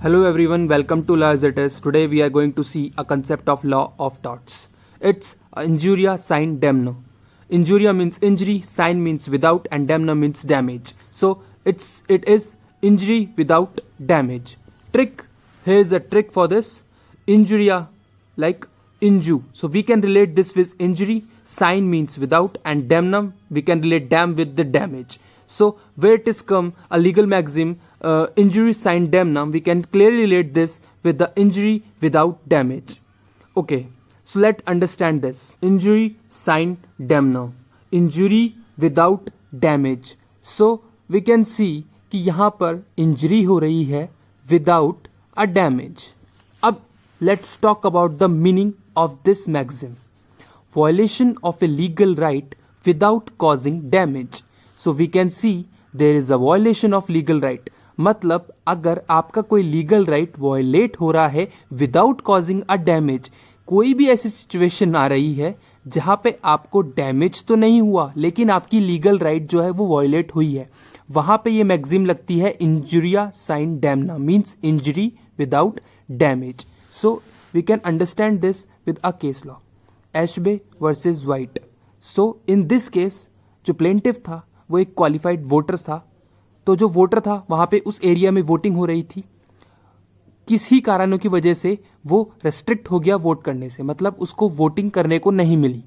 Hello everyone, welcome to Law as It Is. Today we are going to see a concept of law of torts. It's injuria sine damno. Injuria means injury, sine means without, and damno means damage. So it is injury without damage. Trick, here is a trick for this. Injuria like inju. So we can relate this with injury, sine means without, and damnum we can relate dam with the damage. So where it is come a legal maxim, injury sine damnum, we can clearly relate this with the injury without damage. Okay, so let's understand this. Injury sine damnum, injury without damage. So we can see कि यहाँ पर injury हो रही है without a damage. अब let's talk about the meaning of this maxim. Violation of a legal right without causing damage. So we can see there is a violation of legal right. मतलब अगर आपका कोई legal right violate हो रहा है without causing a damage, कोई भी ऐसी सिचुएशन आ रही है जहां पे आपको डैमेज तो नहीं हुआ लेकिन आपकी लीगल राइट जो है वो वायलेट हुई है, वहां पे ये मैक्सिम लगती है injuria sine damno, means injury without damage. So we can understand this with a case law, Ashby versus White. So in this case जो प्लेंटिफ था वो एक क्वालिफाइड वोटर था. तो जो वोटर था वहां पे उस एरिया में वोटिंग हो रही थी, किसी कारणों की वजह से वो रेस्ट्रिक्ट हो गया वोट करने से, मतलब उसको वोटिंग करने को नहीं मिली.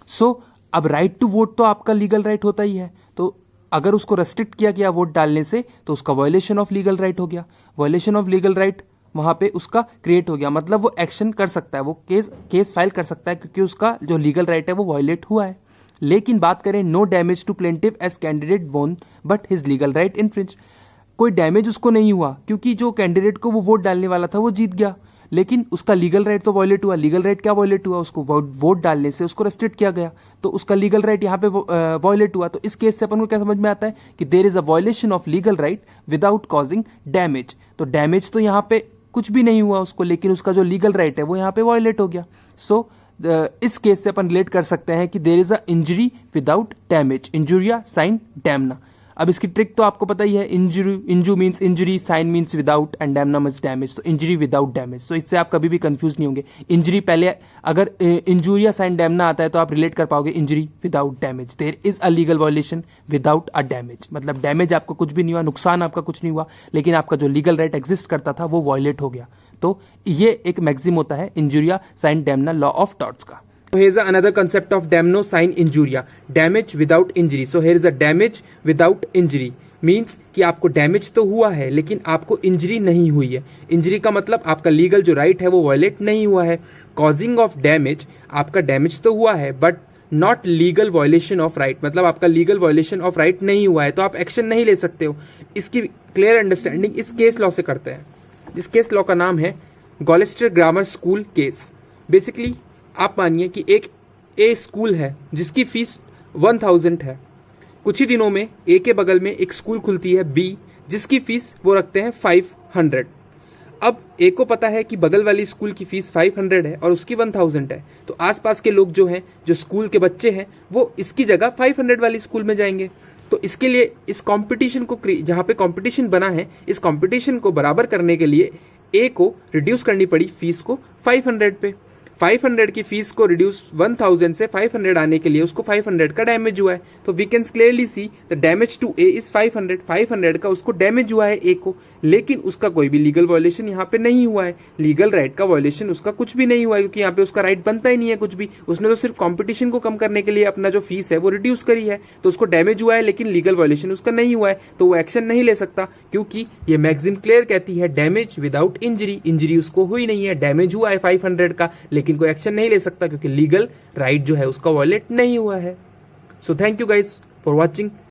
सो अब राइट टू वोट तो आपका लीगल राइट होता ही है, तो अगर उसको रेस्ट्रिक्ट किया गया वोट डालने से तो उसका वायलेशन ऑफ लीगल राइट हो गया. वायलेशन ऑफ लीगल राइट वहां पे उसका क्रिएट हो गया, मतलब वो एक्शन कर सकता है, वो केस फाइल कर सकता है क्योंकि उसका जो लीगल राइट है वो वायलेट हुआ है. लेकिन बात करें no damage to plaintiff as candidate won but his legal right infringe. कोई डैमेज उसको नहीं हुआ क्योंकि जो कैंडिडेट को वो वोट डालने वाला था वो जीत गया, लेकिन उसका लीगल राइट तो वायलेट हुआ. लीगल राइट क्या वायलेट हुआ? उसको वोट डालने से उसको रेस्ट्रिक्ट किया गया, तो उसका लीगल राइट यहाँ पे वायलेट हुआ. तो इस केस से अपन को क्या समझ में आता है कि there is a violation of legal right without causing damage. तो डैमेज तो यहाँ पे कुछ भी नहीं हुआ उसको, लेकिन उसका जो लीगल राइट है वो यहाँ पे वायलेट हो गया. सो इस केस से अपन रिलेट कर सकते हैं कि there is a injury without damage, injuria sine damno. अब इसकी ट्रिक तो आपको पता ही है, inju means injury, sine means without, and damno means damage. तो इंजरी विदाउट डैमेज, तो इससे आप कभी भी कंफ्यूज नहीं होंगे. इंजरी पहले अगर इंजुरिया साइन डैमना आता है तो आप रिलेट कर पाओगे injury without damage. There is a legal violation without a damage, मतलब डैमेज आपको कुछ भी नहीं हुआ, नुकसान आपका कुछ नहीं हुआ, लेकिन आपका जो लीगल राइट एग्जिस्ट करता था वो वायलेट हो गया. तो ये एक मैक्सिम होता है injuria sine डैमना law of torts का. So here is another concept of damno sine injuria, damage without injury. So here is a damage without injury means कि आपको डैमेज तो हुआ है लेकिन आपको इंजरी नहीं हुई है. इंजरी का मतलब आपका लीगल जो राइट है वो वायलेट नहीं हुआ है. कॉजिंग ऑफ डैमेज, आपका डैमेज तो हुआ है but not legal violation of right, मतलब आपका लीगल वायलेशन ऑफ राइट नहीं हुआ है, तो आप एक्शन नहीं ले सकते हो. इसकी क्लियर अंडरस्टैंडिंग इस केस लॉ से करते हैं. इस केस लॉ का नाम है गॉलेस्टर ग्रामर स्कूल केस. बेसिकली आप मानिए कि एक ए स्कूल है जिसकी फीस 1000 है. कुछ ही दिनों में ए के बगल में एक स्कूल खुलती है बी जिसकी फीस वो रखते हैं 500. अब ए को पता है कि बगल वाली स्कूल की फीस 500 है और उसकी 1000 है, तो आसपास के लोग जो हैं, जो स्कूल के बच्चे हैं, वो इसकी जगह 500 वाली स्कूल में जाएंगे. तो इसके लिए इस कंपटीशन को, जहाँ पे कंपटीशन बना है, इस कंपटीशन को बराबर करने के लिए ए को रिड्यूस करनी पड़ी फीस को 500 पे. 500 की फीस को रिड्यूस 1000 से 500 आने के लिए उसको 500 का डैमेज हुआ है. तो we can clearly see the damage to A is 500 का उसको डैमेज हुआ है ए को, लेकिन उसका कोई भी लीगल वायलेशन यहाँ पे नहीं हुआ है. लीगल राइट का वायलेशन उसका कुछ भी नहीं हुआ है क्योंकि यहाँ पे उसका राइट बनता ही नहीं है कुछ भी. उसने तो सिर्फ कॉम्पिटिशन को कम करने के लिए अपना जो फीस है वो रिड्यूस करी है, तो उसको डैमेज हुआ है लेकिन लीगल वायलेशन उसका नहीं हुआ है, तो वो एक्शन नहीं ले सकता क्योंकि ये मैक्सिम क्लियर कहती है डैमेज विदाउट इंजरी. इंजरी उसको हुई नहीं है, डैमेज हुआ है 500 का, लेकिन कोई एक्शन नहीं ले सकता क्योंकि लीगल राइट जो है उसका वायलेट नहीं हुआ है. So thank you guys for watching.